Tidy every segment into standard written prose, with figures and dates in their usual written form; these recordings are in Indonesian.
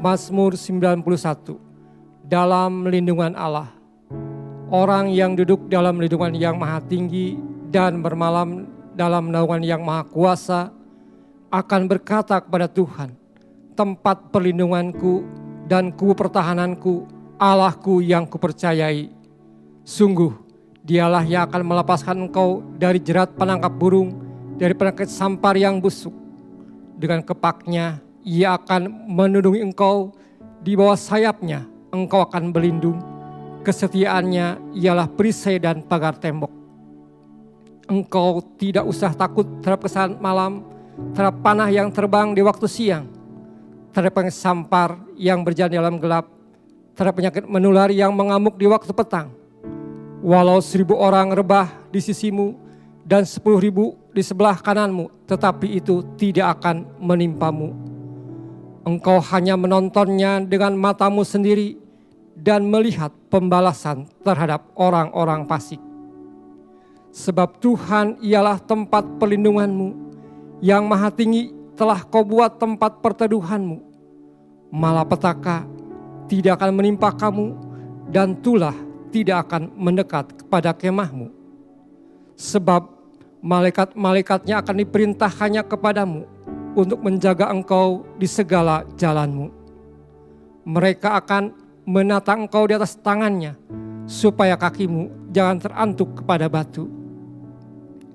Mazmur 91. Dalam lindungan Allah. Orang yang duduk dalam lindungan yang maha tinggi dan bermalam dalam naungan yang maha kuasa akan berkata kepada Tuhan, tempat perlindunganku dan kubu pertahananku, Allahku yang kupercayai. Sungguh, dialah yang akan melepaskan engkau dari jerat penangkap burung, dari penyakit sampar yang busuk. Dengan kepaknya, ia akan melindungi engkau, di bawah sayapnya engkau akan berlindung. Kesetiaannya ialah perisai dan pagar tembok. Engkau tidak usah takut terhadap kesan malam, terhadap panah yang terbang di waktu siang, terhadap penyakit sampar yang berjalan dalam gelap, terhadap penyakit menular yang mengamuk di waktu petang. Walau 1000 orang rebah di sisimu dan 10.000 di sebelah kananmu, tetapi itu tidak akan menimpamu. Engkau hanya menontonnya dengan matamu sendiri dan melihat pembalasan terhadap orang-orang fasik. Sebab Tuhan ialah tempat perlindunganmu, yang maha tinggi telah kau buat tempat perteduhanmu. Malapetaka tidak akan menimpa kamu, dan tulah tidak akan mendekat kepada kemahmu. Sebab malaikat-malaikatnya akan diperintahkannya kepadamu untuk menjaga engkau di segala jalanmu. Mereka akan menata engkau di atas tangannya, supaya kakimu jangan terantuk kepada batu.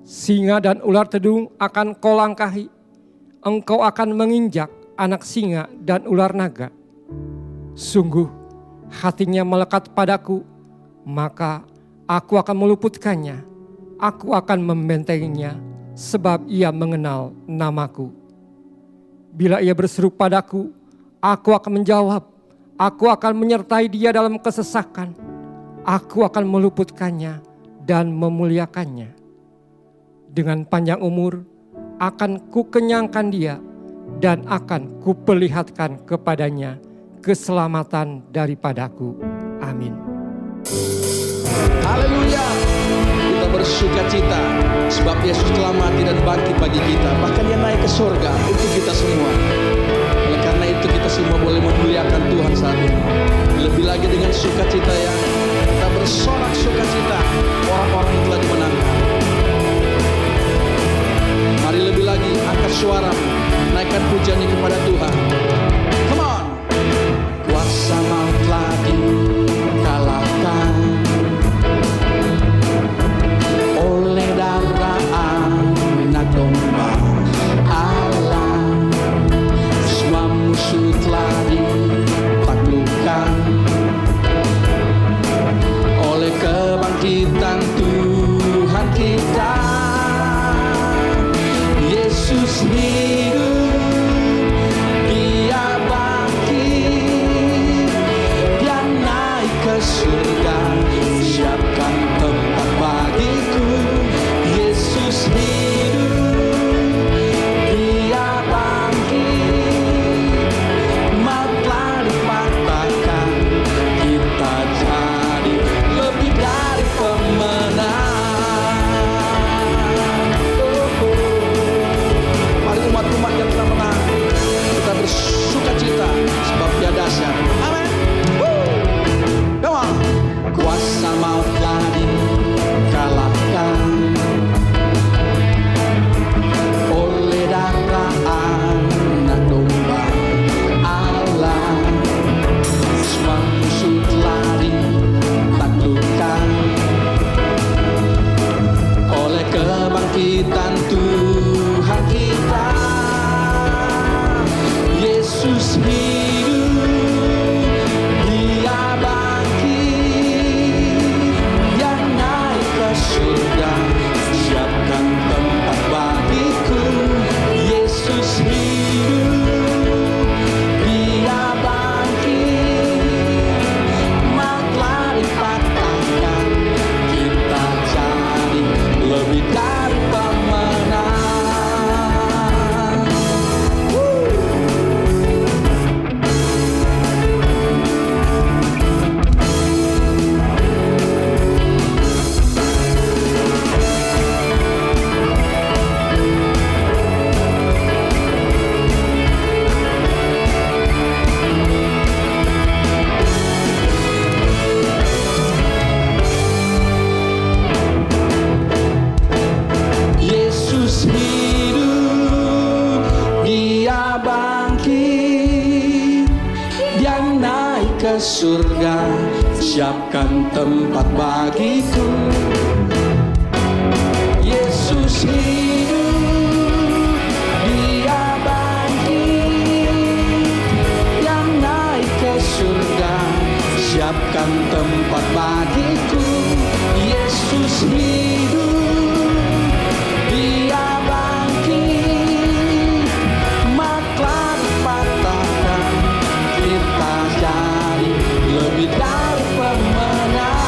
Singa dan ular tedung akan kau langkahi, engkau akan menginjak anak singa dan ular naga. Sungguh, hatinya melekat padaku, maka aku akan meluputkannya, aku akan membentenginya, sebab ia mengenal namaku. Bila ia berseru padaku, aku akan menjawab. Aku akan menyertai dia dalam kesesakan. Aku akan meluputkannya dan memuliakannya. Dengan panjang umur akan kukenyangkan dia dan akan kuperlihatkan kepadanya keselamatan daripadaku. Amin. Haleluya. Kita bersuka cita sebab Yesus telah mati dan bangkit bagi kita. Bahkan dia naik ke surga untuk kita semua. Oleh karena itu kita semua boleh memuliakan Tuhan saat ini. Lebih lagi dengan sukacita yang kita bersorak sukacita, orang-orang yang telah dimenangkan. Mari lebih lagi angkat suara, naikkan pujiannya kepada Tuhan. Come on. Kuasa maut telah dikalahkan oleh darah anak domba Allah. Semua musuh telah ditaklukkan oleh kebangkitan Tuhan kita. Yesus hidup, dia bangkit, dia naik ke surga, siapkan tempat bagiku. Yesus hidup, dia bangkit, maut telah dipatahkan, kita jadi lebih dari pemenang. Mari umat-umat yang telah menang, kita bersuka cita sebab dia dahsyat. Amin. Come on. Kuasa maut telah dikalahkan oleh darah anak domba Allah. Semua musuh telah ditaklukkan oleh kebangkitan Tuhan kita. Yesus hidup, dia bangkit, dia naik ke surga, siapkan tempat bagiku. Yesus hidup, dia bangkit, maut telah dipatahkan, kita jadi lebih dari pemenang. surga, siapkan tempat bagiku. Yesus hidup, Dia bangkit, yang naik ke surga, siapkan tempat bagiku. Yesus hidup, Dia bangkit, maklah dipatahkan, kita jadi lebih dari pemenang.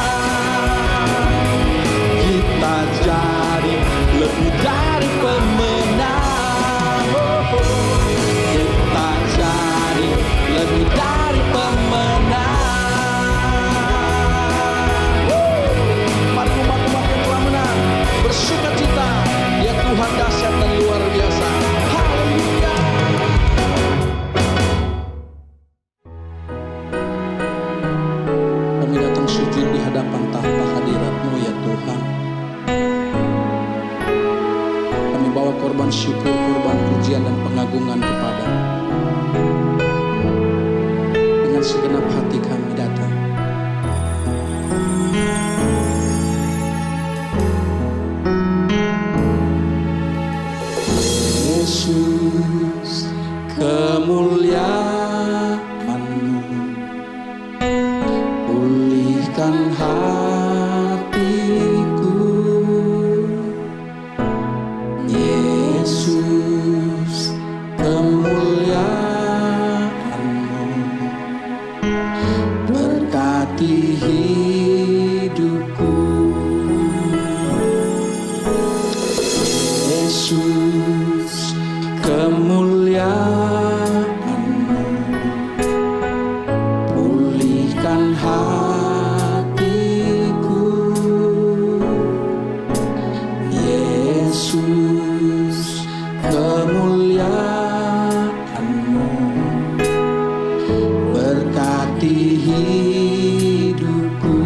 Kita jadi lebih dari pemenang. Kita jadi lebih dari pemenang. Mari umat-umat yang telah menang bersuka cita, ya Tuhan dahsyat dan luar biasa. Haleluya. Kami datang sujud di hadapan tahta hadirat-Mu ya Tuhan. Kami bawa korban syukur, korban pujian dan pengagungan kepada-Mu. Dengan segenap hati kami datang. Yesus, kemuliaan-Mu pulihkan hatiku. Yesus, kemuliaan-Mu berkati hidupku. Yesus, kemuliaan-Mu pulihkan hatiku. Yesus, kemuliaan-Mu berkati hidupku.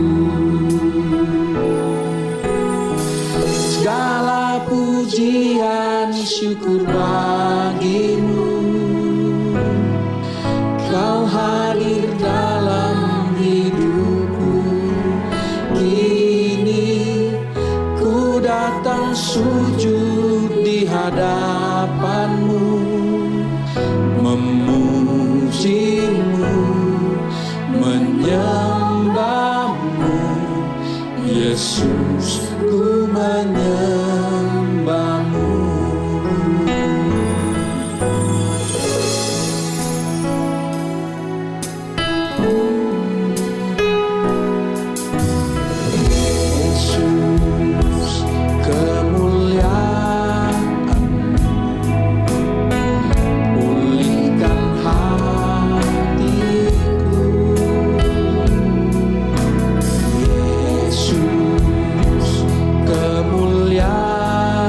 Segala pujian syukur bagi-Mu, Kau hadir dalam hidupku. Kini ku datang sujud di hadapan-Mu, memuji-Mu, menyembah-Mu. Yesus, ku menyembah-Mu. Yesus, kemuliaan-Mu pulihkan hatiku. Yesus, kemuliaan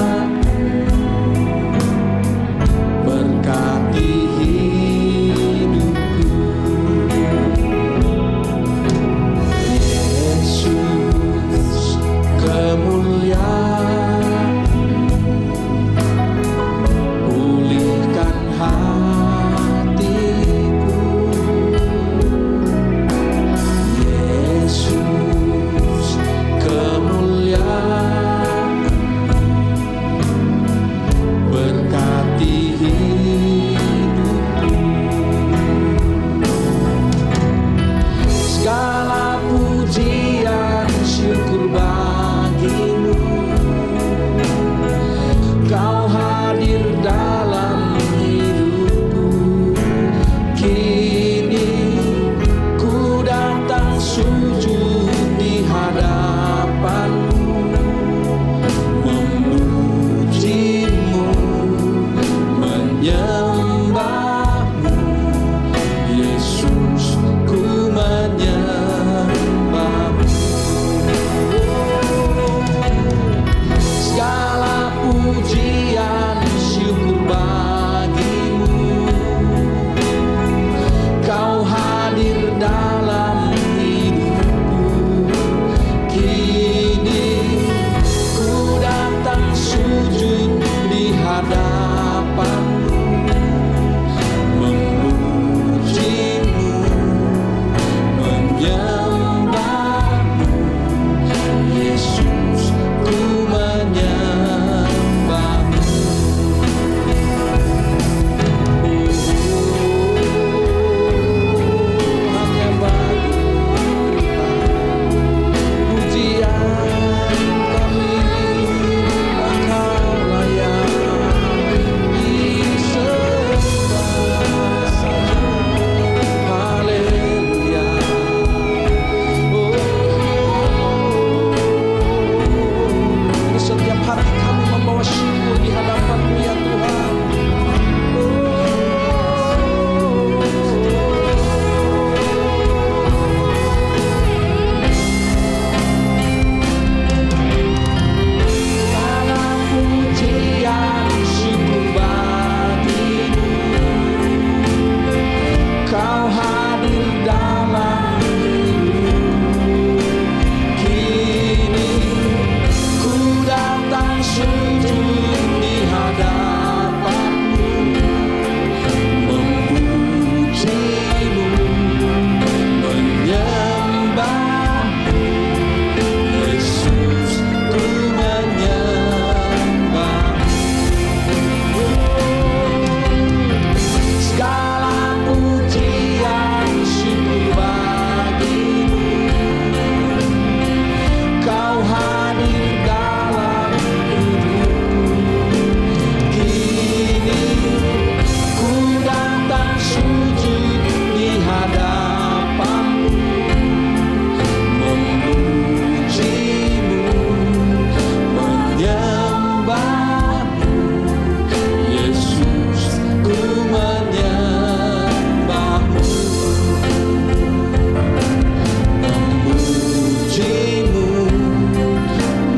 menyembahmu, Yesus, ku menyembahmu, memujimu,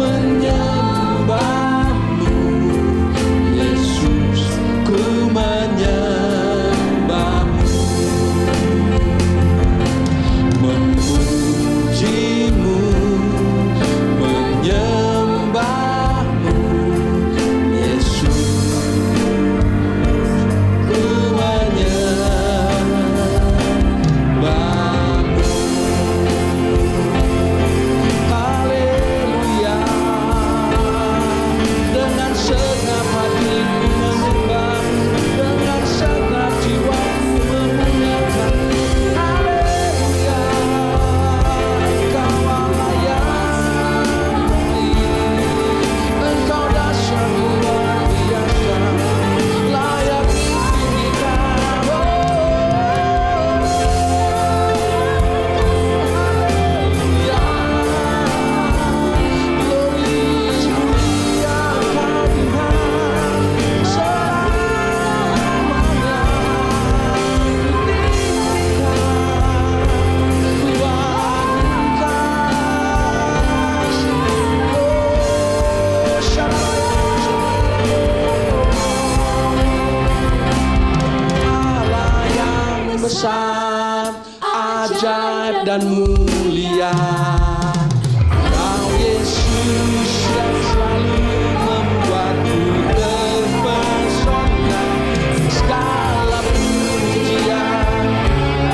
menyembahmu, Yesus, ku menyembahmu, memujimu, menyembahmu, Yesus, ku menyembahmu. Haleluya, dengan segenap hatiku menyembahmu, dengan segenap jiwaku memuliakanmu. Haleluya, Engkau Allah yang baik, Engkau dahsyat luar biasa, layak ditinggikan. Allah yang besar, ajaib dan mulia, Kau Yesus yang selalu membuatku terpesona. Segala pujian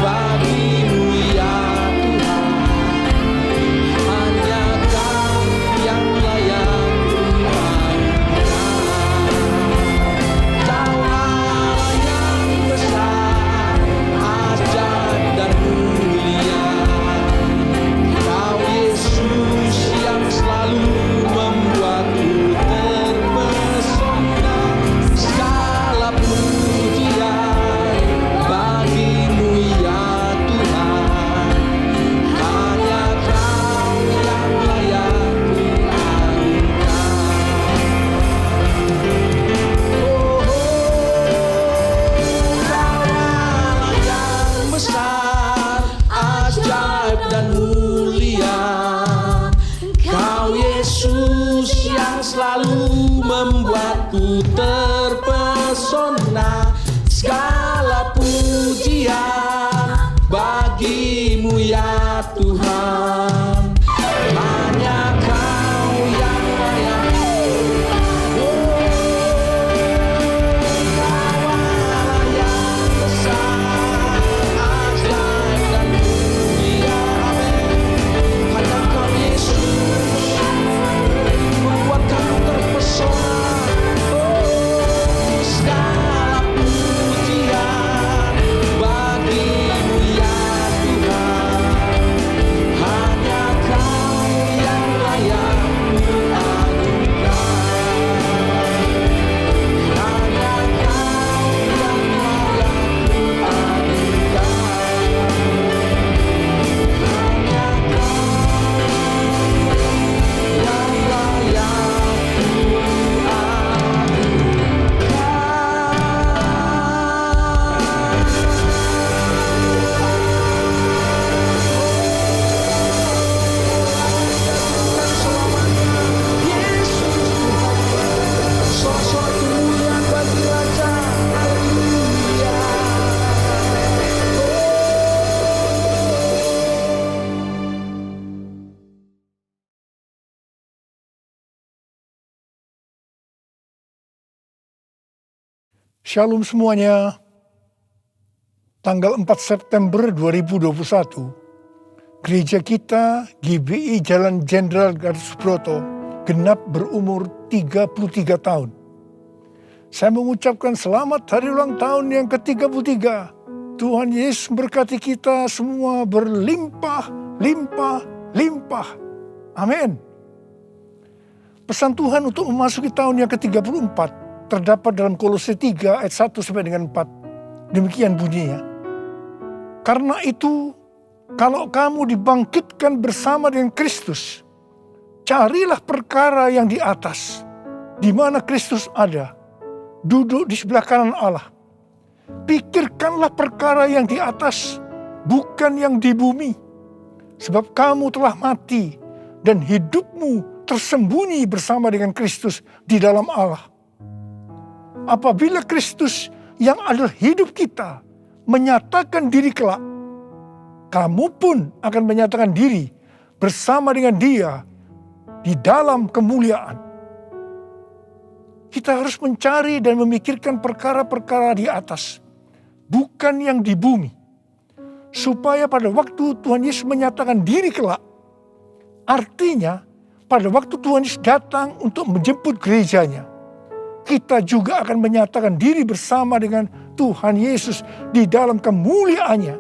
bagimu ya Tuhan, hanya Kau yang layak kuangkat. Kau Allah yang besar, ajaib dan mulia, Kau Yesus yang selalu membuatku terpesona. Segala pujian bagimu ya Tuhan, hanya Kau yang layak kuangkat. Kau Allah yang besar, ajaib dan mulia, Kau Yesus yang selalu membuatku terpesona. Segala pujian bagimu ya Tuhan, hanya Kau yang layak. Kau Allah yang besar, ajaib dan mulia, amin. Hanya Kau Yesus membuat kami terpesona. Segala pujian bagimu ya Tuhan, hanya Kau yang layak kuagungkan. Hanya Kau yang layak kuagungkan. Hanya Kau yang layak Shalom semuanya. Tanggal 4 September 2021, gereja kita GBI Jalan Jenderal Gatot Subroto genap berumur 33 tahun. Saya mengucapkan selamat hari ulang tahun yang ke-33. Tuhan Yesus memberkati kita semua berlimpah, limpah, limpah. Amin. Pesan Tuhan untuk memasuki tahun yang ke-34 terdapat dalam Kolose 3 ayat 1 sampai dengan 4. Demikian bunyinya. Karena itu, kalau kamu dibangkitkan bersama dengan Kristus, carilah perkara yang di atas, di mana Kristus ada, duduk di sebelah kanan Allah. Pikirkanlah perkara yang di atas, bukan yang di bumi. Sebab kamu telah mati, dan hidupmu tersembunyi bersama dengan Kristus di dalam Allah. Apabila Kristus yang adalah hidup kita menyatakan diri kelak, kamu pun akan menyatakan diri bersama dengan Dia di dalam kemuliaan. Kita harus mencari dan memikirkan perkara-perkara di atas, bukan yang di bumi. Supaya pada waktu Tuhan Yesus menyatakan diri kelak, artinya pada waktu Tuhan Yesus datang untuk menjemput gerejanya, kita juga akan menyatakan diri bersama dengan Tuhan Yesus di dalam kemuliaannya,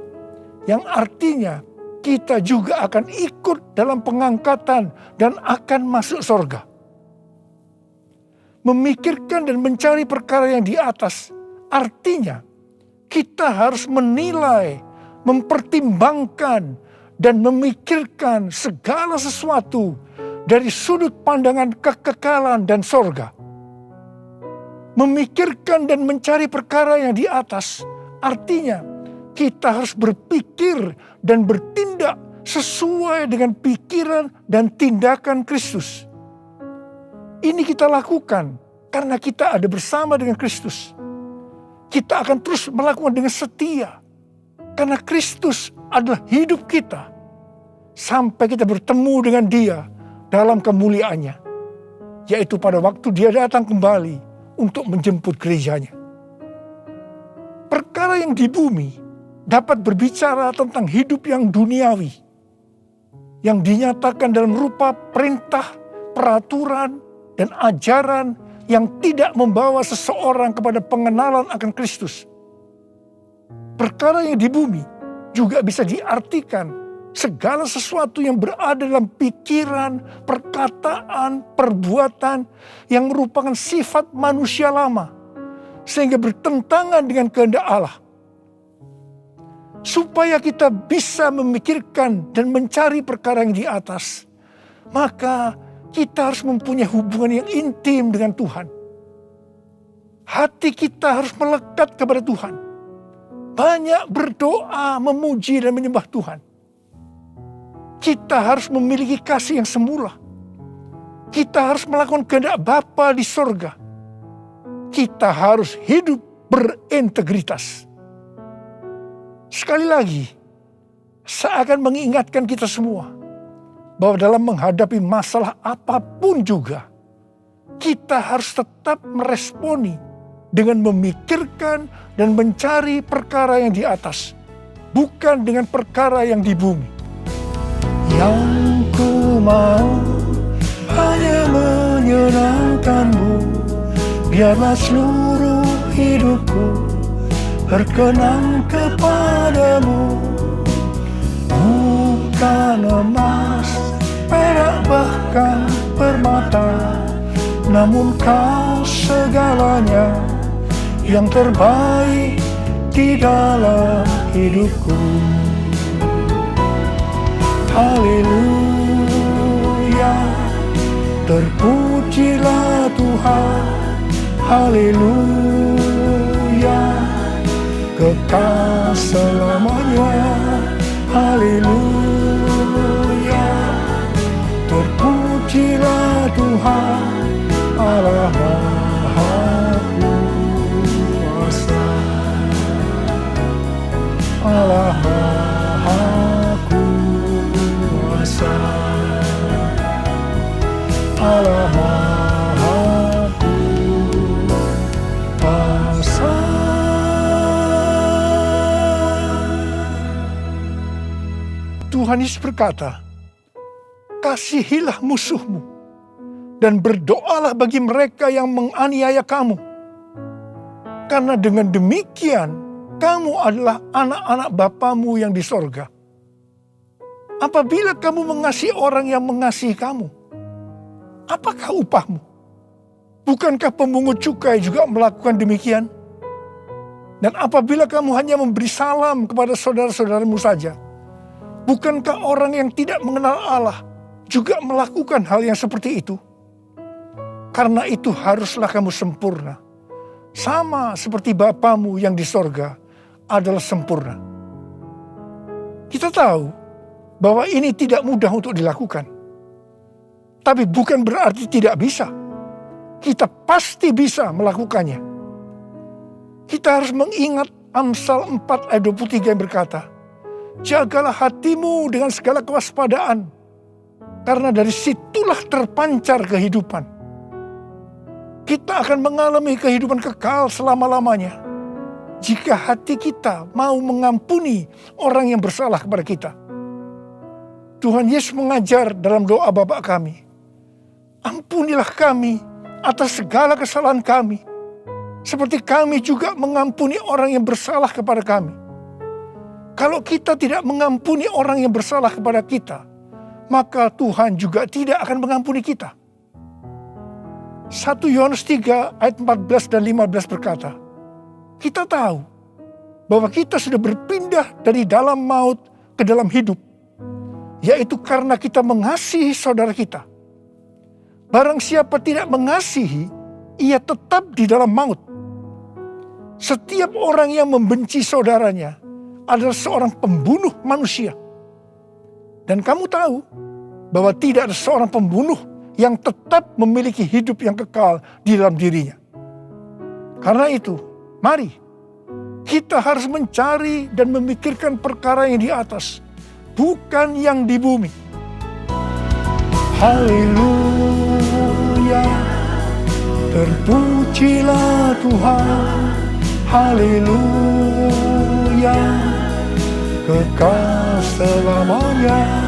yang artinya kita juga akan ikut dalam pengangkatan dan akan masuk surga. Memikirkan dan mencari perkara yang di atas, artinya kita harus menilai, mempertimbangkan, dan memikirkan segala sesuatu dari sudut pandangan kekekalan dan surga. Memikirkan dan mencari perkara yang di atas, artinya kita harus berpikir dan bertindak sesuai dengan pikiran dan tindakan Kristus. Ini kita lakukan karena kita ada bersama dengan Kristus. Kita akan terus melakukan dengan setia, karena Kristus adalah hidup kita, sampai kita bertemu dengan Dia dalam kemuliaannya, yaitu pada waktu Dia datang kembali untuk menjemput gerejanya. Perkara yang di bumi dapat berbicara tentang hidup yang duniawi, yang dinyatakan dalam rupa perintah, peraturan, dan ajaran yang tidak membawa seseorang kepada pengenalan akan Kristus. Perkara yang di bumi juga bisa diartikan segala sesuatu yang berada dalam pikiran, perkataan, perbuatan yang merupakan sifat manusia lama, sehingga bertentangan dengan kehendak Allah. Supaya kita bisa memikirkan dan mencari perkara yang di atas, maka kita harus mempunyai hubungan yang intim dengan Tuhan. Hati kita harus melekat kepada Tuhan. Banyak berdoa, memuji dan menyembah Tuhan. Kita harus memiliki kasih yang semula. Kita harus melakukan kehendak Bapa di sorga. Kita harus hidup berintegritas. Sekali lagi, saya akan mengingatkan kita semua bahwa dalam menghadapi masalah apapun juga, kita harus tetap meresponi dengan memikirkan dan mencari perkara yang di atas, bukan dengan perkara yang di bumi. Yang ku mau hanya menyenangkan-Mu, biarlah seluruh hidupku berkenan kepadamu. Bukan emas, perak bahkan permata, namun Kau segalanya yang terbaik di dalam hidupku. Haleluya, terpujilah Tuhan. Haleluya, kekal selamanya. Haleluya, terpujilah Tuhan Allah Maha Kuasa. Allah Maha Kuasa. Allah Maha Kuasa. Tuhan Yesus berkata, kasihilah musuhmu dan berdoalah bagi mereka yang menganiaya kamu. Karena dengan demikian, kamu adalah anak-anak Bapamu yang di sorga. Apabila kamu mengasihi orang yang mengasihi kamu, apakah upahmu? Bukankah pemungut cukai juga melakukan demikian? Dan apabila kamu hanya memberi salam kepada saudara-saudaramu saja, bukankah orang yang tidak mengenal Allah juga melakukan hal yang seperti itu? Karena itu haruslah kamu sempurna, sama seperti Bapamu yang di sorga adalah sempurna. Kita tahu bahwa ini tidak mudah untuk dilakukan. Tapi bukan berarti tidak bisa. Kita pasti bisa melakukannya. Kita harus mengingat Amsal 4 ayat 23 yang berkata, jagalah hatimu dengan segala kewaspadaan, karena dari situlah terpancar kehidupan. Kita akan mengalami kehidupan kekal selama-lamanya jika hati kita mau mengampuni orang yang bersalah kepada kita. Tuhan Yesus mengajar dalam doa Bapa kami, ampunilah kami atas segala kesalahan kami, seperti kami juga mengampuni orang yang bersalah kepada kami. Kalau kita tidak mengampuni orang yang bersalah kepada kita, maka Tuhan juga tidak akan mengampuni kita. 1 Yohanes 3 ayat 14 dan 15 berkata, kita tahu bahwa kita sudah berpindah dari dalam maut ke dalam hidup, yaitu karena kita mengasihi saudara kita. Barang siapa tidak mengasihi, ia tetap di dalam maut. Setiap orang yang membenci saudaranya adalah seorang pembunuh manusia. Dan kamu tahu bahwa tidak ada seorang pembunuh yang tetap memiliki hidup yang kekal di dalam dirinya. Karena itu, mari kita harus mencari dan memikirkan perkara yang di atas, bukan yang di bumi. Haleluya, terpujilah Tuhan. Haleluya, kekal selamanya.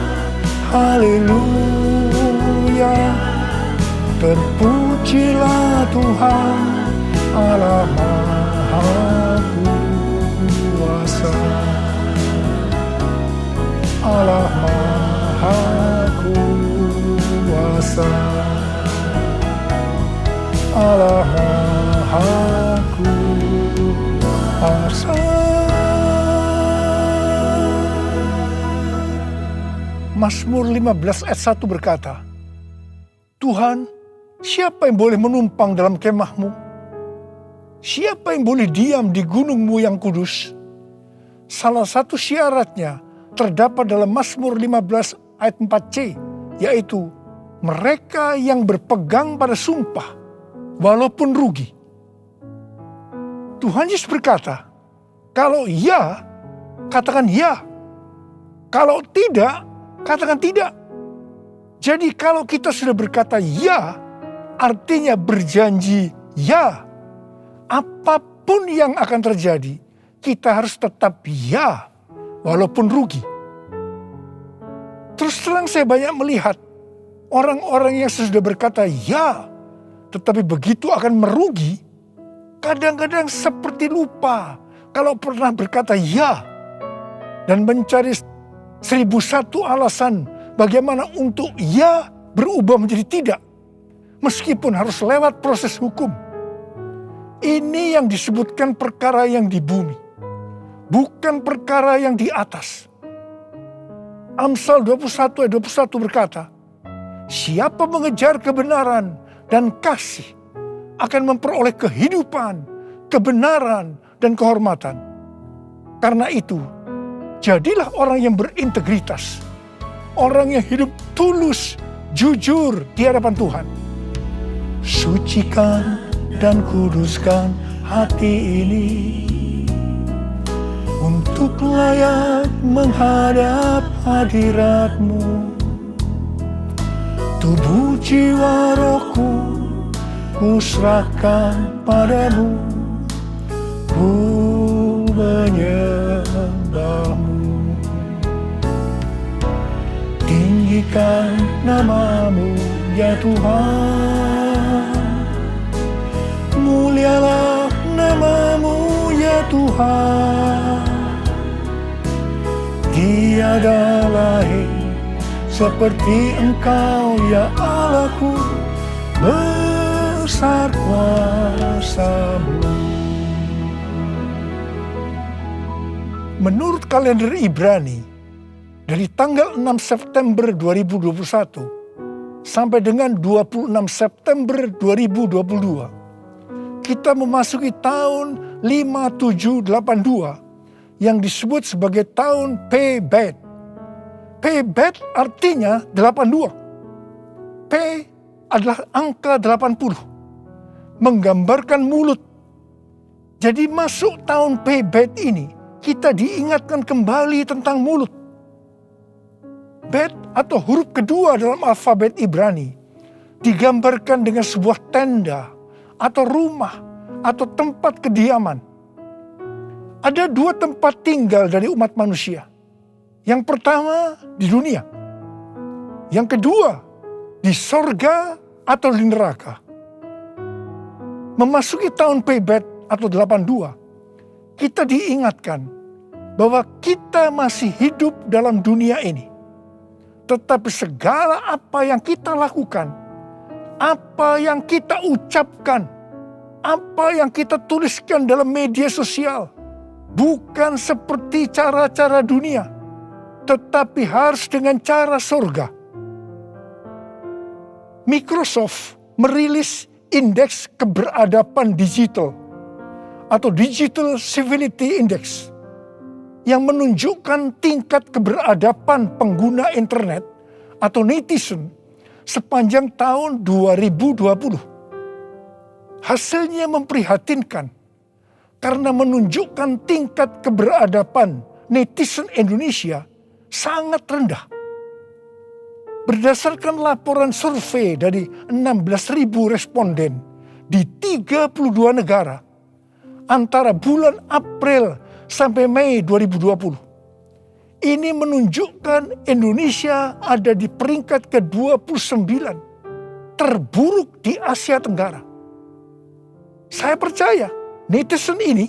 Haleluya, terpujilah Tuhan Allah Maha Kuasa. Allah Maha Kuasa. Allah Maha Kuasa. Mazmur 15 ayat 1 berkata, Tuhan, siapa yang boleh menumpang dalam kemahmu? Siapa yang boleh diam di gunungmu yang kudus? Salah satu syaratnya terdapat dalam Mazmur 15 ayat 4c, yaitu mereka yang berpegang pada sumpah walaupun rugi. Tuhan Yesus berkata, kalau ya, katakan ya. Kalau tidak, katakan tidak. Jadi kalau kita sudah berkata ya, artinya berjanji ya. Apapun yang akan terjadi, kita harus tetap ya, walaupun rugi. Terus terang saya banyak melihat orang-orang yang sudah berkata ya, tetapi begitu akan merugi, kadang-kadang seperti lupa kalau pernah berkata ya, dan mencari 1001 alasan bagaimana untuk ya berubah menjadi tidak, meskipun harus lewat proses hukum. Ini yang disebutkan perkara yang di bumi, bukan perkara yang di atas. Amsal 21 ayat 21 berkata, siapa mengejar kebenaran dan kasih akan memperoleh kehidupan, kebenaran, dan kehormatan. Karena itu, jadilah orang yang berintegritas, orang yang hidup tulus, jujur di hadapan Tuhan. Sucikan dan kuduskan hati ini untuk layak menghadap hadirat-Mu. Tubuh jiwa rohku kuserahkan padamu, ku menyembah-Mu. Tinggikan nama-Mu ya Tuhan, mulialah nama-Mu ya Tuhan. Tiada lain seperti Engkau ya Allahku, besar kuasa-Mu. Menurut kalender Ibrani, dari tanggal 6 September 2021 sampai dengan 26 September 2022, kita memasuki tahun 5782 yang disebut sebagai tahun P-Bet. P-Bet artinya 82. P adalah angka 80, menggambarkan mulut. Jadi masuk tahun P-Bet ini, kita diingatkan kembali tentang mulut. Bet atau huruf kedua dalam alfabet Ibrani digambarkan dengan sebuah tenda atau rumah atau tempat kediaman. Ada dua tempat tinggal dari umat manusia. Yang pertama di dunia. Yang kedua di sorga atau di neraka. Memasuki tahun P-Bet atau 82, kita diingatkan bahwa kita masih hidup dalam dunia ini. Tetapi segala apa yang kita lakukan, apa yang kita ucapkan, apa yang kita tuliskan dalam media sosial, bukan seperti cara-cara dunia, tetapi harus dengan cara surga. Microsoft merilis indeks keberadaban digital atau Digital Civility Index yang menunjukkan tingkat keberadaban pengguna internet atau netizen sepanjang tahun 2020. Hasilnya memprihatinkan karena menunjukkan tingkat keberadaban netizen Indonesia sangat rendah. Berdasarkan laporan survei dari 16.000 responden di 32 negara antara bulan April sampai Mei 2020. Ini menunjukkan Indonesia ada di peringkat ke-29 terburuk di Asia Tenggara. Saya percaya netizen ini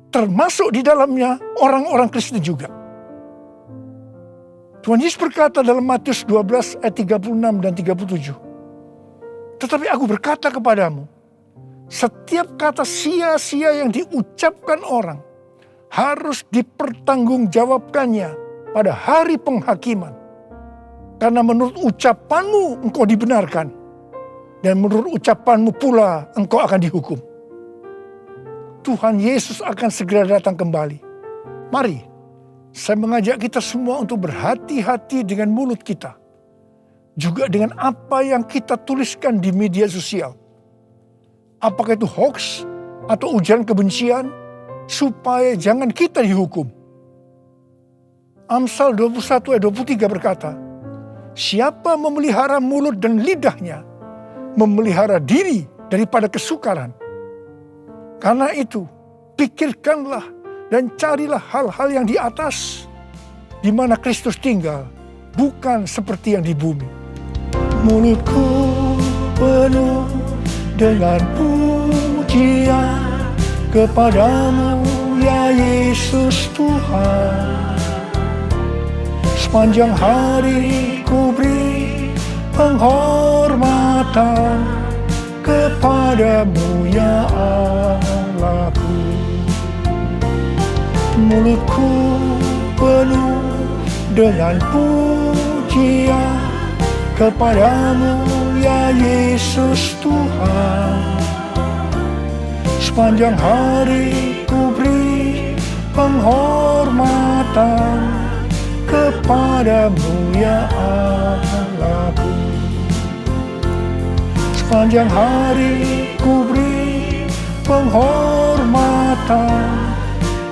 termasuk di dalamnya orang-orang Kristen juga. Tuhan Yesus berkata dalam Matius 12 ayat 36 dan 37. Tetapi aku berkata kepadamu, setiap kata sia-sia yang diucapkan orang harus dipertanggungjawabkannya pada hari penghakiman. Karena menurut ucapanmu engkau dibenarkan, dan menurut ucapanmu pula engkau akan dihukum. Tuhan Yesus akan segera datang kembali. Mari, saya mengajak kita semua untuk berhati-hati dengan mulut kita. Juga dengan apa yang kita tuliskan di media sosial. Apakah itu hoax atau ujaran kebencian, supaya jangan kita dihukum. Amsal 21 ayat 23 berkata, siapa memelihara mulut dan lidahnya, memelihara diri daripada kesukaran. Karena itu, pikirkanlah dan carilah hal-hal yang di atas, di mana Kristus tinggal, bukan seperti yang di bumi. Mulutku penuh dengan pujian kepadamu ya Yesus Tuhan. Sepanjang hari ku beri penghormatan kepadamu ya Allahku. Mulutku penuh dengan pujian kepadamu ya Yesus Tuhan. Sepanjang hari ku beri penghormatan kepadamu ya Allahku. Sepanjang hari ku beri penghormatan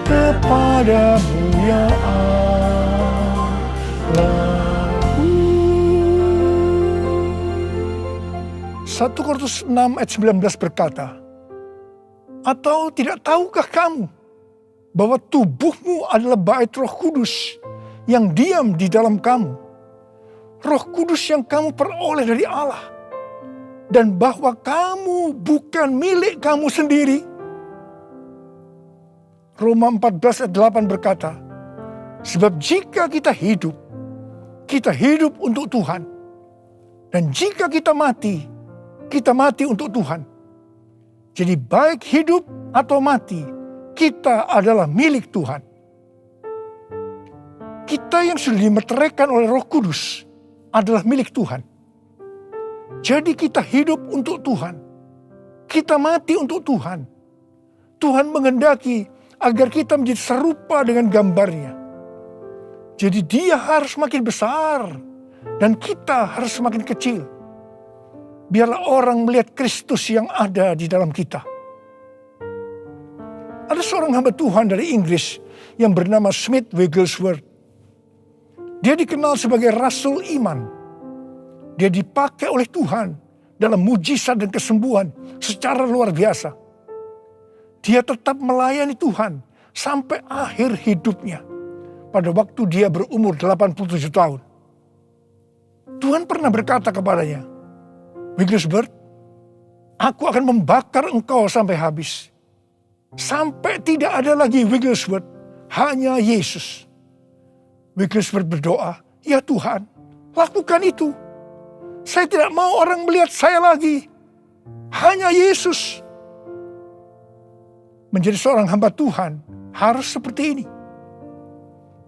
kepadamu ya Allahku. 1 Korintus 6 ayat 19 berkata, atau tidak tahukah kamu bahwa tubuhmu adalah bait Roh Kudus yang diam di dalam kamu, Roh Kudus yang kamu peroleh dari Allah, dan bahwa kamu bukan milik kamu sendiri? Roma 14 ayat 8 berkata, sebab jika kita hidup untuk Tuhan, dan jika kita mati untuk Tuhan. Jadi baik hidup atau mati, kita adalah milik Tuhan. Kita yang sudah dimeteraikan oleh Roh Kudus adalah milik Tuhan. Jadi kita hidup untuk Tuhan. Kita mati untuk Tuhan. Tuhan menghendaki agar kita menjadi serupa dengan gambarnya. Jadi Dia harus makin besar dan kita harus semakin kecil. Biarlah orang melihat Kristus yang ada di dalam kita. Ada seorang hamba Tuhan dari Inggris yang bernama Smith Wigglesworth. Dia dikenal sebagai Rasul Iman. Dia dipakai oleh Tuhan dalam mujizat dan kesembuhan secara luar biasa. Dia tetap melayani Tuhan sampai akhir hidupnya. Pada waktu dia berumur 87 tahun. Tuhan pernah berkata kepadanya, Wigglesworth, aku akan membakar engkau sampai habis. Sampai tidak ada lagi Wigglesworth, hanya Yesus. Wigglesworth berdoa, ya Tuhan, lakukan itu. Saya tidak mau orang melihat saya lagi. Hanya Yesus. Menjadi seorang hamba Tuhan harus seperti ini.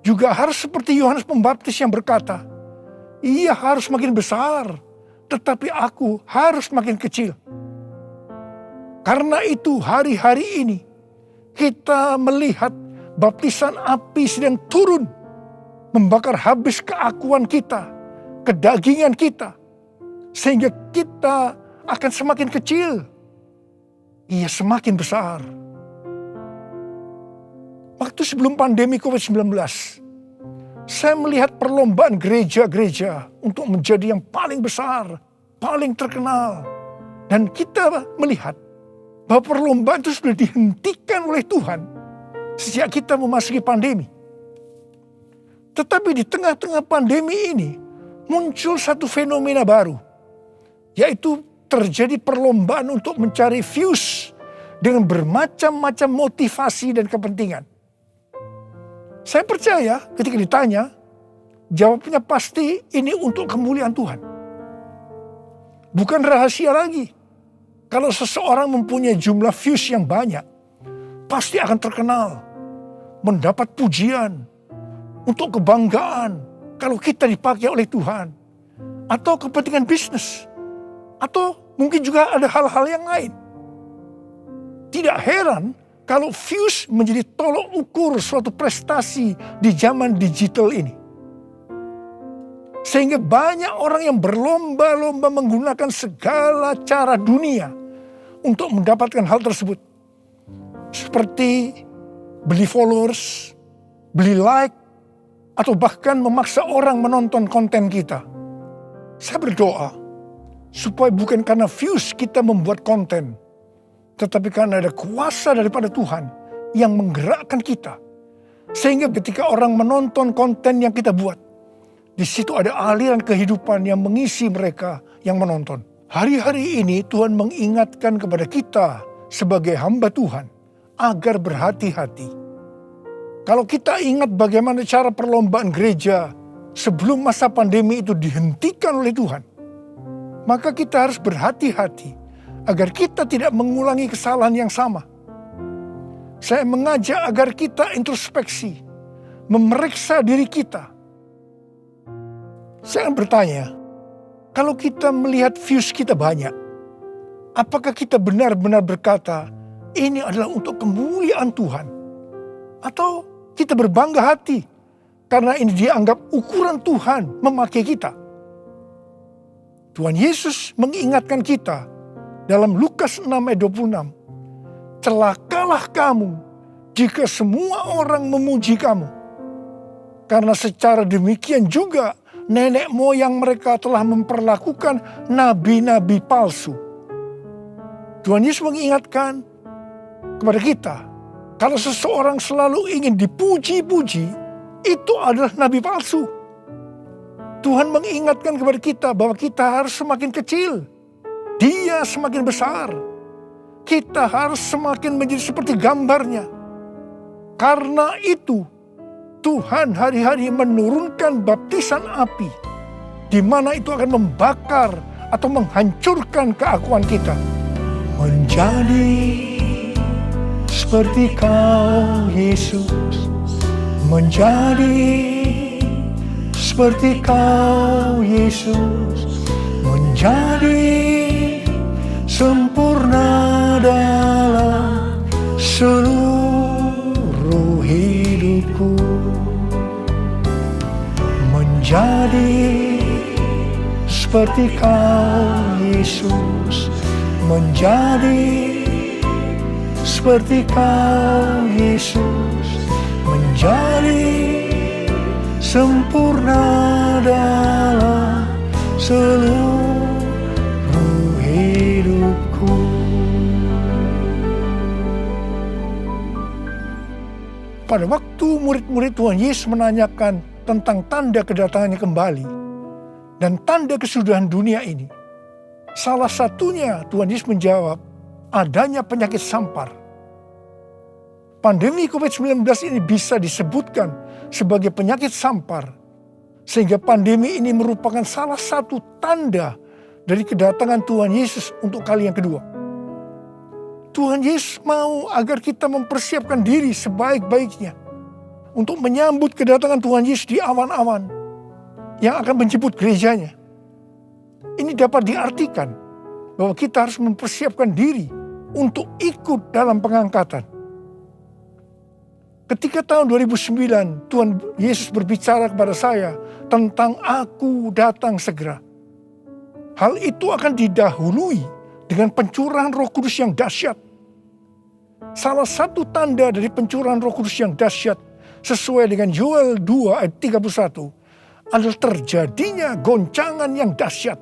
Juga harus seperti Yohanes Pembaptis yang berkata, ia harus makin besar, tetapi aku harus makin kecil. Karena itu hari-hari ini kita melihat baptisan api sedang turun, membakar habis keakuan kita, kedagingan kita, sehingga kita akan semakin kecil. Ia semakin besar. Waktu sebelum pandemi COVID-19, saya melihat perlombaan gereja-gereja untuk menjadi yang paling besar, paling terkenal. Dan kita melihat bahwa perlombaan itu sudah dihentikan oleh Tuhan sejak kita memasuki pandemi. Tetapi di tengah-tengah pandemi ini muncul satu fenomena baru, yaitu terjadi perlombaan untuk mencari views dengan bermacam-macam motivasi dan kepentingan. Saya percaya ketika ditanya, jawabnya pasti ini untuk kemuliaan Tuhan. Bukan rahasia lagi. Kalau seseorang mempunyai jumlah views yang banyak, pasti akan terkenal, mendapat pujian, untuk kebanggaan kalau kita dipakai oleh Tuhan. Atau kepentingan bisnis. Atau mungkin juga ada hal-hal yang lain. Tidak heran kalau views menjadi tolok ukur suatu prestasi di zaman digital ini. Sehingga banyak orang yang berlomba-lomba menggunakan segala cara dunia untuk mendapatkan hal tersebut. Seperti beli followers, beli like, atau bahkan memaksa orang menonton konten kita. Saya berdoa supaya bukan karena views kita membuat konten, tetapi karena ada kuasa daripada Tuhan yang menggerakkan kita. Sehingga ketika orang menonton konten yang kita buat, di situ ada aliran kehidupan yang mengisi mereka yang menonton. Hari-hari ini Tuhan mengingatkan kepada kita sebagai hamba Tuhan agar berhati-hati. Kalau kita ingat bagaimana cara perlombaan gereja sebelum masa pandemi itu dihentikan oleh Tuhan, maka kita harus berhati-hati agar kita tidak mengulangi kesalahan yang sama. Saya mengajak agar kita introspeksi, memeriksa diri kita. Saya bertanya, kalau kita melihat views kita banyak, apakah kita benar-benar berkata, ini adalah untuk kemuliaan Tuhan? Atau kita berbangga hati karena ini dianggap ukuran Tuhan memakai kita? Tuhan Yesus mengingatkan kita dalam Lukas 6 ayat 26. Celakalah kamu jika semua orang memuji kamu. Karena secara demikian juga nenek moyang mereka telah memperlakukan nabi-nabi palsu. Tuhan Yesus mengingatkan kepada kita, kalau seseorang selalu ingin dipuji-puji, itu adalah nabi palsu. Tuhan mengingatkan kepada kita bahwa kita harus semakin kecil, Dia semakin besar. Kita harus semakin menjadi seperti gambarnya. Karena itu, Tuhan hari-hari menurunkan baptisan api, di mana itu akan membakar atau menghancurkan keakuan kita. Menjadi seperti Kau, Yesus, menjadi seperti Kau Yesus menjadi sempurna dalam seluruh hidupku, menjadi seperti Kau Yesus, menjadi seperti Kau Yesus, menjadi sempurna dalam seluruh hidupku. Pada waktu murid-murid Tuhan Yesus menanyakan tentang tanda kedatangannya kembali dan tanda kesudahan dunia ini, salah satunya Tuhan Yesus menjawab, adanya penyakit sampar. Pandemi COVID-19 ini bisa disebutkan sebagai penyakit sampar, sehingga pandemi ini merupakan salah satu tanda dari kedatangan Tuhan Yesus untuk kali yang kedua. Tuhan Yesus mau agar kita mempersiapkan diri sebaik-baiknya untuk menyambut kedatangan Tuhan Yesus di awan-awan yang akan menjemput gerejanya. Ini dapat diartikan bahwa kita harus mempersiapkan diri untuk ikut dalam pengangkatan. Ketika tahun 2009 Tuhan Yesus berbicara kepada saya tentang aku datang segera, hal itu akan didahului dengan pencurahan Roh Kudus yang dahsyat. Salah satu tanda dari pencurahan Roh Kudus yang dahsyat sesuai dengan Yoel 2 ayat 31 adalah terjadinya goncangan yang dahsyat.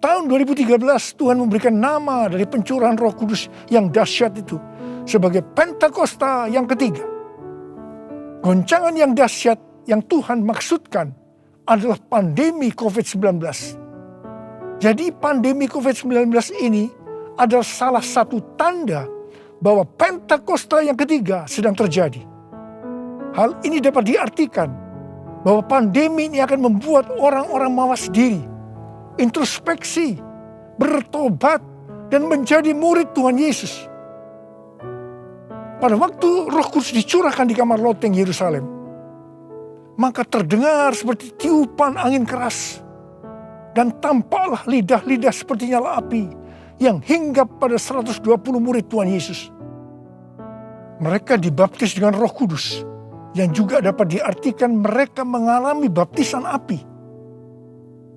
Tahun 2013 Tuhan memberikan nama dari pencurahan Roh Kudus yang dahsyat itu sebagai Pentakosta yang ketiga. Goncangan yang dahsyat yang Tuhan maksudkan adalah pandemi COVID-19. Jadi pandemi COVID-19 ini adalah salah satu tanda bahwa Pentakosta yang ketiga sedang terjadi. Hal ini dapat diartikan bahwa pandemi ini akan membuat orang-orang mawas diri, introspeksi, bertobat, dan menjadi murid Tuhan Yesus. Pada waktu Roh Kudus dicurahkan di kamar loteng Yerusalem, maka terdengar seperti tiupan angin keras, dan tampaklah lidah-lidah seperti nyala api yang hinggap pada 120 murid Tuhan Yesus. Mereka dibaptis dengan Roh Kudus, yang juga dapat diartikan mereka mengalami baptisan api.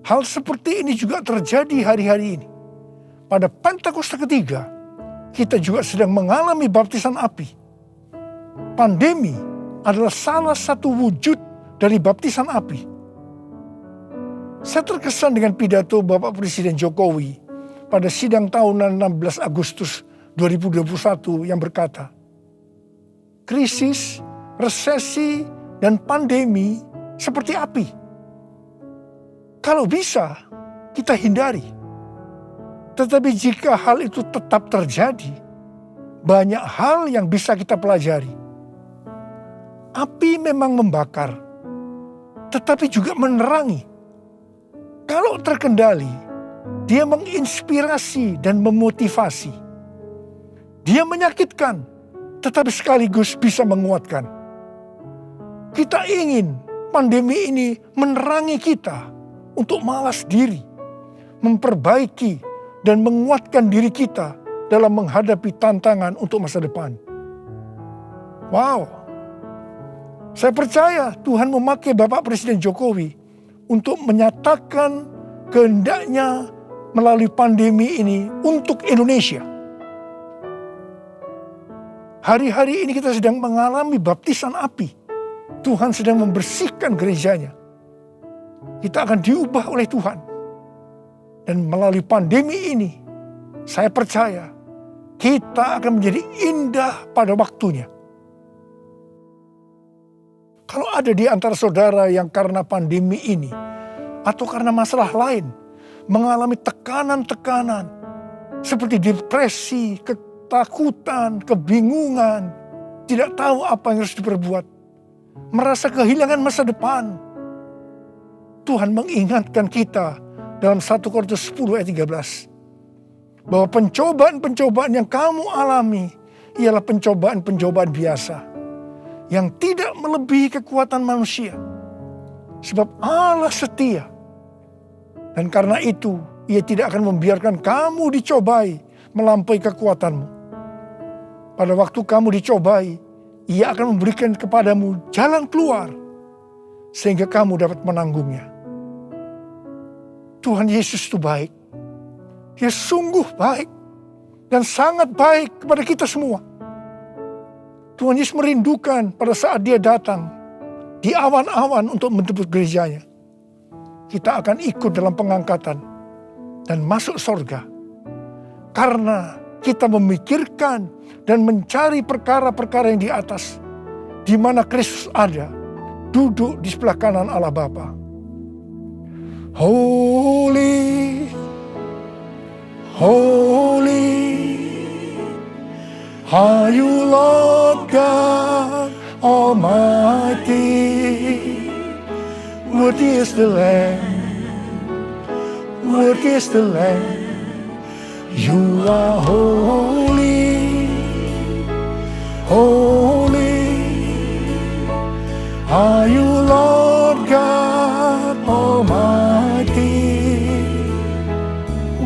Hal seperti ini juga terjadi hari-hari ini. Pada Pentakosta ketiga, kita juga sedang mengalami baptisan api. Pandemi adalah salah satu wujud dari baptisan api. Saya terkesan dengan pidato Bapak Presiden Jokowi pada sidang tahunan 16 Agustus 2021 yang berkata, krisis, resesi, dan pandemi seperti api. Kalau bisa, kita hindari. Tetapi jika hal itu tetap terjadi, banyak hal yang bisa kita pelajari. Api memang membakar, tetapi juga menerangi. Kalau terkendali, dia menginspirasi dan memotivasi. Dia menyakitkan, tetapi sekaligus bisa menguatkan. Kita ingin pandemi ini menerangi kita untuk mawas diri, memperbaiki dan menguatkan diri kita dalam menghadapi tantangan untuk masa depan. Wow, saya percaya Tuhan memakai Bapak Presiden Jokowi untuk menyatakan kehendaknya melalui pandemi ini untuk Indonesia. Hari-hari ini kita sedang mengalami baptisan api. Tuhan sedang membersihkan gerejanya. Kita akan diubah oleh Tuhan. Dan melalui pandemi ini, saya percaya kita akan menjadi indah pada waktunya. Kalau ada di antara saudara yang karena pandemi ini atau karena masalah lain mengalami tekanan-tekanan seperti depresi, ketakutan, kebingungan, tidak tahu apa yang harus diperbuat, merasa kehilangan masa depan, Tuhan mengingatkan kita dalam 1 Korintus 10 ayat 13 bahwa pencobaan-pencobaan yang kamu alami ialah pencobaan-pencobaan biasa yang tidak melebihi kekuatan manusia. Sebab Allah setia. Dan karena itu, Ia tidak akan membiarkan kamu dicobai melampaui kekuatanmu. Pada waktu kamu dicobai, Ia akan memberikan kepadamu jalan keluar, sehingga kamu dapat menanggungnya. Tuhan Yesus itu baik. Dia sungguh baik dan sangat baik kepada kita semua. Tuhan Yesus merindukan pada saat Dia datang di awan-awan untuk menjemput gerejanya. Kita akan ikut dalam pengangkatan dan masuk surga. Karena kita memikirkan dan mencari perkara-perkara yang di atas, di mana Kristus ada, duduk di sebelah kanan Allah Bapa. Holy, holy, are you Lord God Almighty? Worthy is the Lamb, worthy is the Lamb. You are holy, holy, are you Lord God Almighty?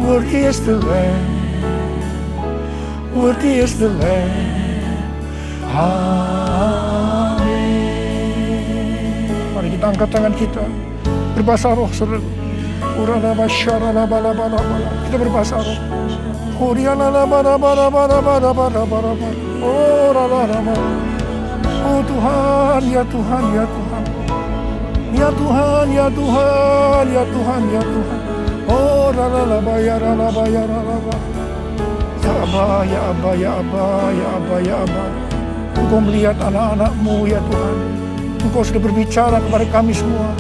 Worthy is the Lamb, worthy is the Lamb. Amin. Mari kita angkat tangan kita, berbahasa roh, saudara. Kita berbahasa roh. Oh Tuhan, ya Tuhan, ya Tuhan, ya Tuhan, ya Tuhan, ya Tuhan, ya Tuhan. Oh ya Abba, ya Abba, ya Abba, ya Abba, ya Abba. Engkau melihat anak-anak-Mu ya Tuhan. Engkau sudah berbicara kepada kami semua,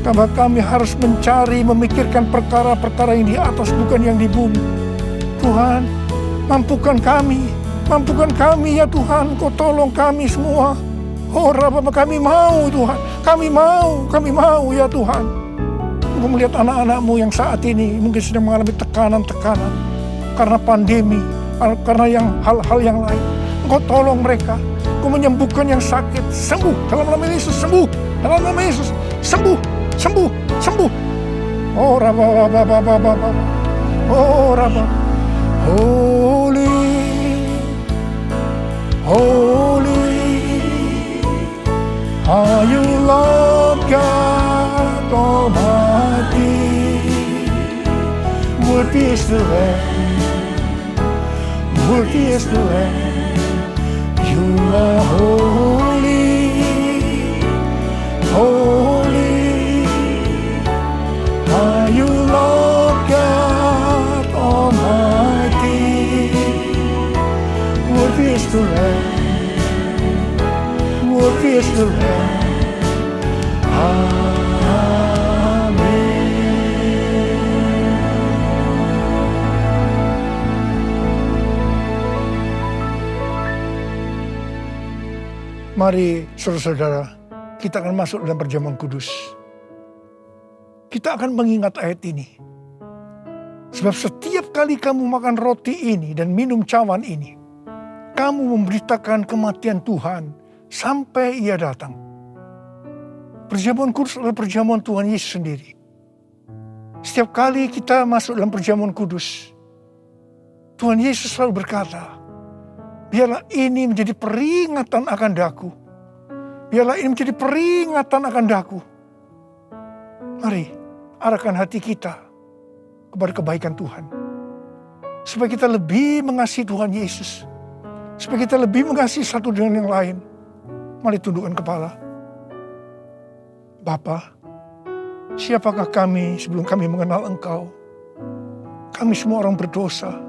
bahwa kami harus mencari, memikirkan perkara-perkara yang di atas, bukan yang di bumi. Tuhan, mampukan kami ya Tuhan. Kau tolong kami semua. Oh Rabbah, kami mau Tuhan, kami mau ya Tuhan. Engkau melihat anak-anak-Mu yang saat ini mungkin sedang mengalami tekanan-tekanan karena pandemi, karena hal-hal yang lain. Engkau tolong mereka, Engkau menyembuhkan yang sakit, sembuh dalam nama Yesus, sembuh dalam nama Yesus, sembuh. Oh Rabbah, oh Rabbah. Holy, holy, are you Lord God Almighty? Worthy is the Lamb, worthy is the Lamb. You are holy, holy, are you Lord God Almighty? Worthy is the Lamb, worthy is the Lamb. Amen. Mari saudara-saudara, kita akan masuk dalam perjamuan kudus. Kita akan mengingat ayat ini. Sebab setiap kali kamu makan roti ini dan minum cawan ini, kamu memberitakan kematian Tuhan sampai Ia datang. Perjamuan kudus adalah perjamuan Tuhan Yesus sendiri. Setiap kali kita masuk dalam perjamuan kudus, Tuhan Yesus selalu berkata, biarlah ini menjadi peringatan akan daku. Biarlah ini menjadi peringatan akan daku. Mari arahkan hati kita kepada kebaikan Tuhan. Supaya kita lebih mengasihi Tuhan Yesus. Supaya kita lebih mengasihi satu dengan yang lain. Mari tundukkan kepala. Bapa, siapakah kami sebelum kami mengenal Engkau? Kami semua orang berdosa.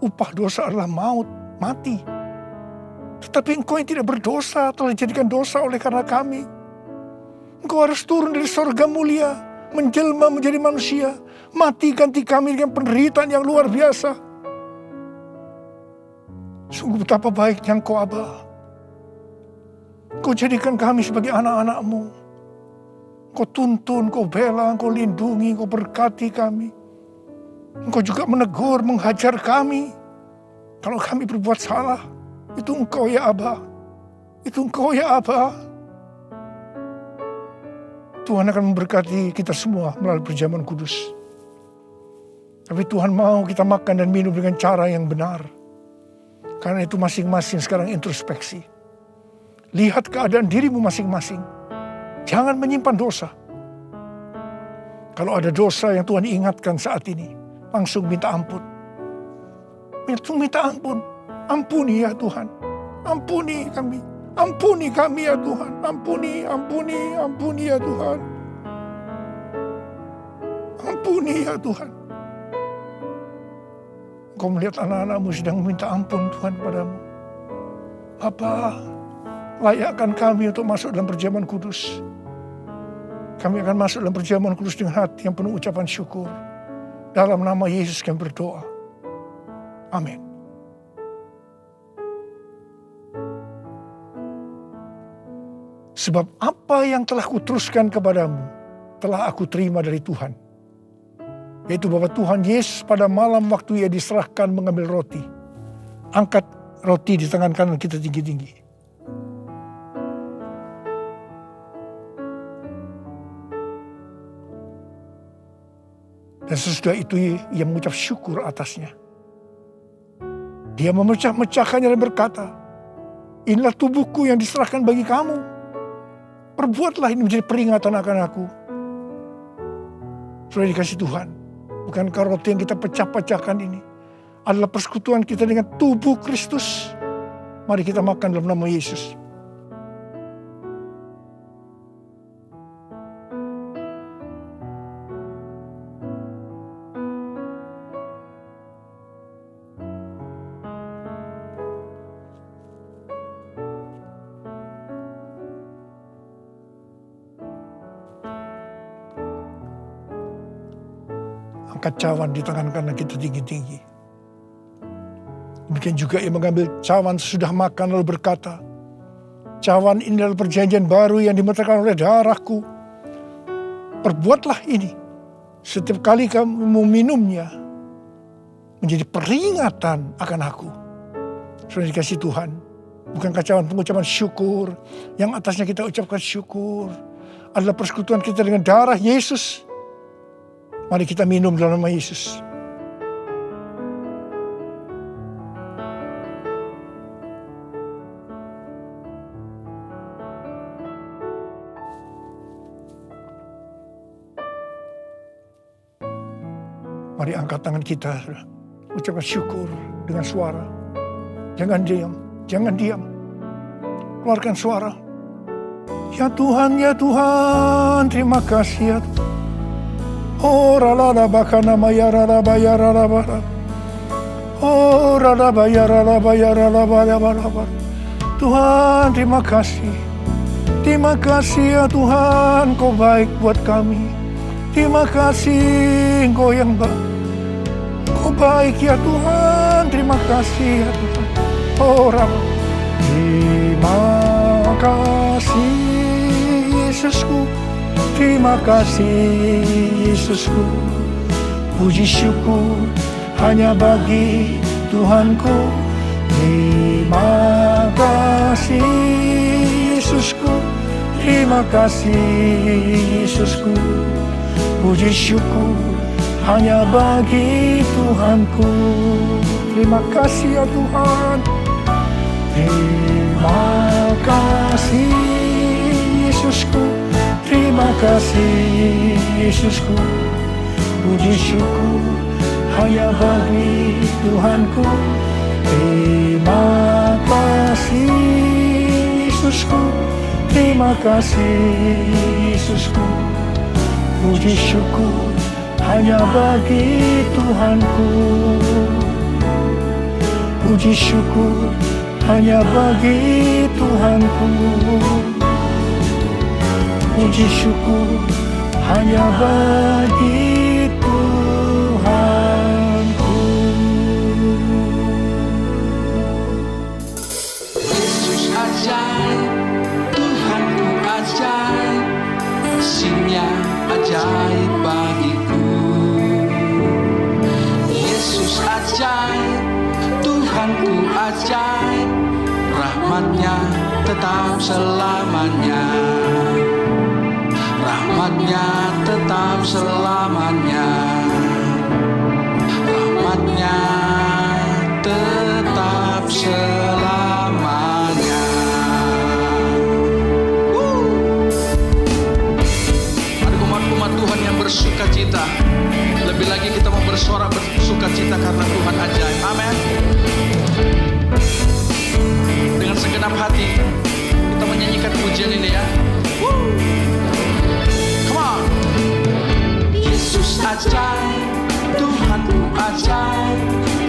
Upah dosa adalah maut, mati. Tetapi Engkau yang tidak berdosa telah dijadikan dosa oleh karena kami. Engkau harus turun dari sorga mulia, menjelma menjadi manusia, mati ganti kami dengan penderitaan yang luar biasa. Sungguh betapa baiknya Engkau, Aba. Engkau jadikan kami sebagai anak-anak-Mu. Engkau tuntun, Engkau bela, Engkau lindungi, Engkau berkati kami. Engkau juga menegur, menghajar kami. Kalau kami berbuat salah, itu Engkau ya Aba. Itu Engkau ya Aba. Tuhan akan memberkati kita semua melalui perjamuan kudus. Tapi Tuhan mau kita makan dan minum dengan cara yang benar. Karena itu masing-masing sekarang introspeksi. Lihat keadaan dirimu masing-masing. Jangan menyimpan dosa. Kalau ada dosa yang Tuhan ingatkan saat ini, langsung minta ampun. Langsung minta ampun. Ampuni ya Tuhan. Ampuni kami. Ampuni kami ya Tuhan. Ampuni ya Tuhan. Ampuni ya Tuhan. Kau melihat anak-anakmu sedang meminta ampun Tuhan padamu. Bapa, layakkan kami untuk masuk dalam perjamuan kudus. Kami akan masuk dalam perjamuan kudus dengan hati yang penuh ucapan syukur. Dalam nama Yesus kami berdoa. Amin. Sebab apa yang telah kuteruskan kepadamu, telah aku terima dari Tuhan. Yaitu bahwa Tuhan Yesus pada malam waktu ia diserahkan mengambil roti. Angkat roti di tangan kanan kita tinggi-tinggi. Dan sesudah itu ia mengucap syukur atasnya. Dia memecah-mecahkannya dan berkata, inilah tubuhku yang diserahkan bagi kamu. Perbuatlah ini menjadi peringatan akan aku. Sudah dikasih Tuhan. Bukankah roti yang kita pecah-pecahkan ini adalah persekutuan kita dengan tubuh Kristus? Mari kita makan dalam nama Yesus. Angkat cawan di tangan kanan kita tinggi-tinggi. Demikian juga ia mengambil cawan sesudah makan lalu berkata, cawan ini adalah perjanjian baru yang dimeterkan oleh darahku. Perbuatlah ini setiap kali kamu meminumnya menjadi peringatan akan aku. Sudah dikasih Tuhan. Bukankah cawan pengucapan syukur yang atasnya kita ucapkan syukur adalah persekutuan kita dengan darah Yesus. Mari kita minum dalam nama Yesus. Mari angkat tangan kita. Ucapkan syukur dengan suara. Jangan diam. Keluarkan suara. Ya Tuhan, terima kasih ya Tuhan. Oh rala bakana mayara bayara bara. Oh rala bayara bara. Tuhan terima kasih. Terima kasih ya Tuhan, Kau baik buat kami. Terima kasih Engkau yang baik. Kau baik ya Tuhan, terima kasih ya Tuhan. Oh rala. Terima kasih Yesusku. Terima kasih Yesusku, puji syukur hanya bagi Tuhanku. Terima kasih Yesusku, terima kasih Yesusku, puji syukur hanya bagi Tuhanku. Terima kasih ya Tuhan. Terima kasih Yesusku, terima kasih Yesusku, puji syukur hanya bagi Tuhanku. Terima kasih Yesusku, terima kasih Yesusku, puji syukur hanya bagi Tuhanku. Puji syukur hanya bagi Tuhanku. Puji syukur hanya bagi Tuhanku. Yesus ajaib, Tuhanku ajaib, kasih-Nya ajaib bagiku. Yesus ajaib, Tuhanku ajaib, rahmat-Nya tetap selamanya. rahmat-Nya tetap selamanya. Rahmat-Nya tetap selamanya. Ada umat-umat Tuhan yang bersuka cita. Lebih lagi kita mau bersorak bersuka cita karena Tuhan ajaib. Amin. Dengan segenap hati kita menyanyikan pujian ini ya. Come on. Yesus ajaib, Tuhanku ajaib,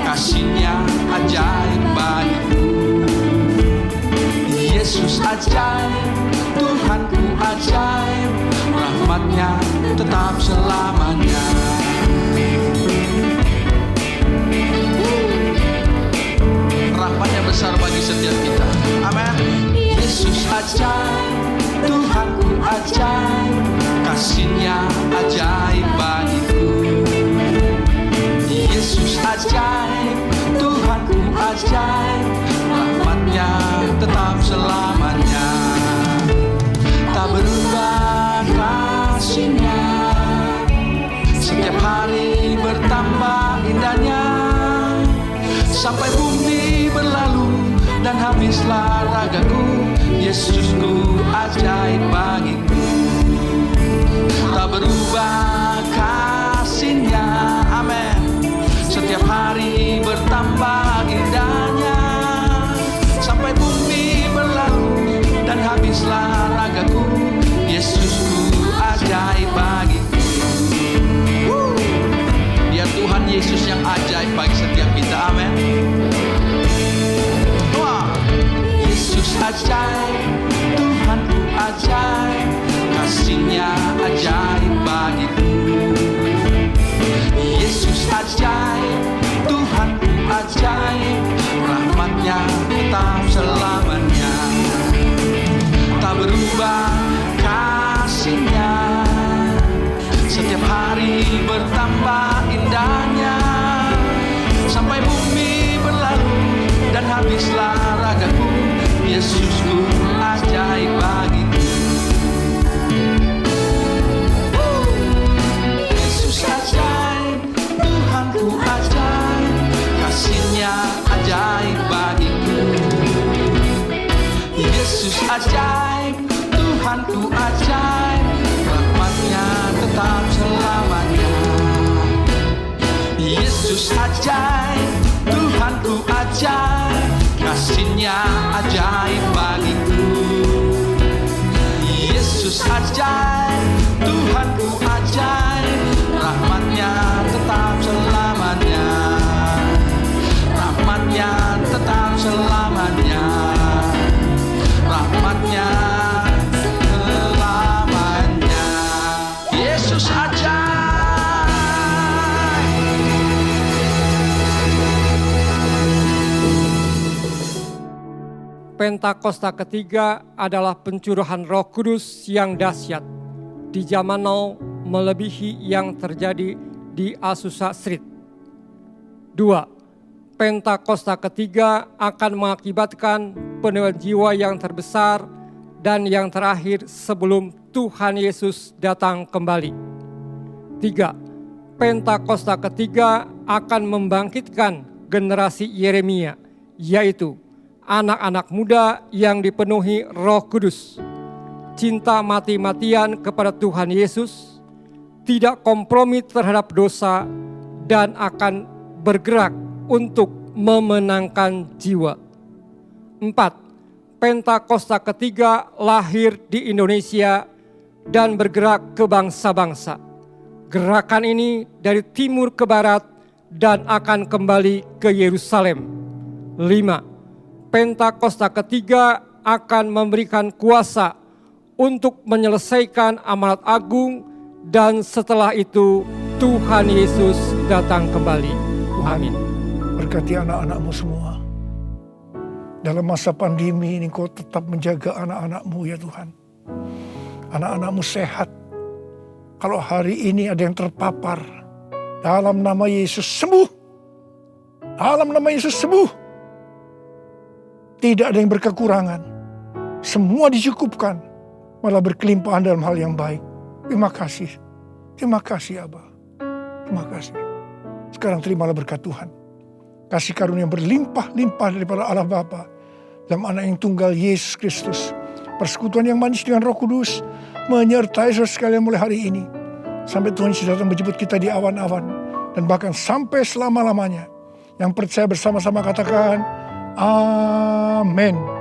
kasih-Nya ajaib bagiku. Yesus ajaib, Tuhanku ajaib, rahmat-Nya tetap selamanya. Rahmat-Nya besar bagi setiap kita. Amin. Yesus ajaib, Tuhanku ajaib, kasih-Nya ajaib bagiku. Yesus ajaib, Tuhanku ajaib, rahmat-Nya tetap selamanya. Tak berubah kasih-Nya, setiap hari bertambah indahnya. Sampai bumi berlalu dan habislah ragaku, Yesusku ajaib bagiku. Tak berubah kasih-Nya, amin. Setiap hari bertambah indahnya. Sampai bumi berlalu dan habislah ragaku, Yesusku ajaib bagiku. Biar Tuhan Yesus yang ajaib bagi setiap kita, amin. Yesus ajaib, Tuhanku ajaib, kasih-Nya ajaib bagiku. Yesus ajaib, Tuhanku ajaib, rahmat-Nya tetap selamanya. Tak berubah kasih-Nya, setiap hari bertambah indahnya. Sampai bumi berlalu dan habislah ragaku, Yesusku ajaib bagiku. Yesus ajaib, Tuhanku ajaib, kasih-Nya ajaib bagiku. Yesus ajaib, Tuhanku ajaib, rahmat-Nya tetap selamanya. Yesus ajaib, Tuhanku ajaib, kasih-Nya ajaib bagiku. Yesus ajaib, Tuhanku ajaib, rahmat-Nya tetap selamanya. Rahmat-Nya tetap selamanya. Rahmat-Nya selamanya. Yesus ajaib. Pentakosta ketiga adalah pencurahan Roh Kudus yang dahsyat di zaman now melebihi yang terjadi di Azusa Street. 2. Pentakosta ketiga akan mengakibatkan penebusan jiwa yang terbesar dan yang terakhir sebelum Tuhan Yesus datang kembali. 3. Pentakosta ketiga akan membangkitkan generasi Yeremia, yaitu anak-anak muda yang dipenuhi Roh Kudus, cinta mati-matian kepada Tuhan Yesus, tidak kompromi terhadap dosa, dan akan bergerak untuk memenangkan jiwa. 4. Pentakosta ketiga lahir di Indonesia dan bergerak ke bangsa-bangsa. Gerakan ini dari timur ke barat dan akan kembali ke Yerusalem. 5. Pentakosta ketiga akan memberikan kuasa untuk menyelesaikan amanat agung dan setelah itu Tuhan Yesus datang kembali. Amin. Berkati anak-anak-Mu semua. Dalam masa pandemi ini Kau tetap menjaga anak-anak-Mu ya Tuhan. Anak-anak-Mu sehat. Kalau hari ini ada yang terpapar, dalam nama Yesus sembuh. Dalam nama Yesus sembuh. Tidak ada yang berkekurangan. Semua dicukupkan. Malah berkelimpahan dalam hal yang baik. Terima kasih. Terima kasih Abah. Terima kasih. Sekarang terimalah berkat Tuhan. Kasih karunia yang berlimpah-limpah daripada Allah Bapa dalam anak yang tunggal Yesus Kristus. Persekutuan yang manis dengan Roh Kudus menyertai saudara sekalian mulai hari ini. Sampai Tuhan Yesus datang menjemput kita di awan-awan. Dan bahkan sampai selama-lamanya. Yang percaya bersama-sama katakan, Amin.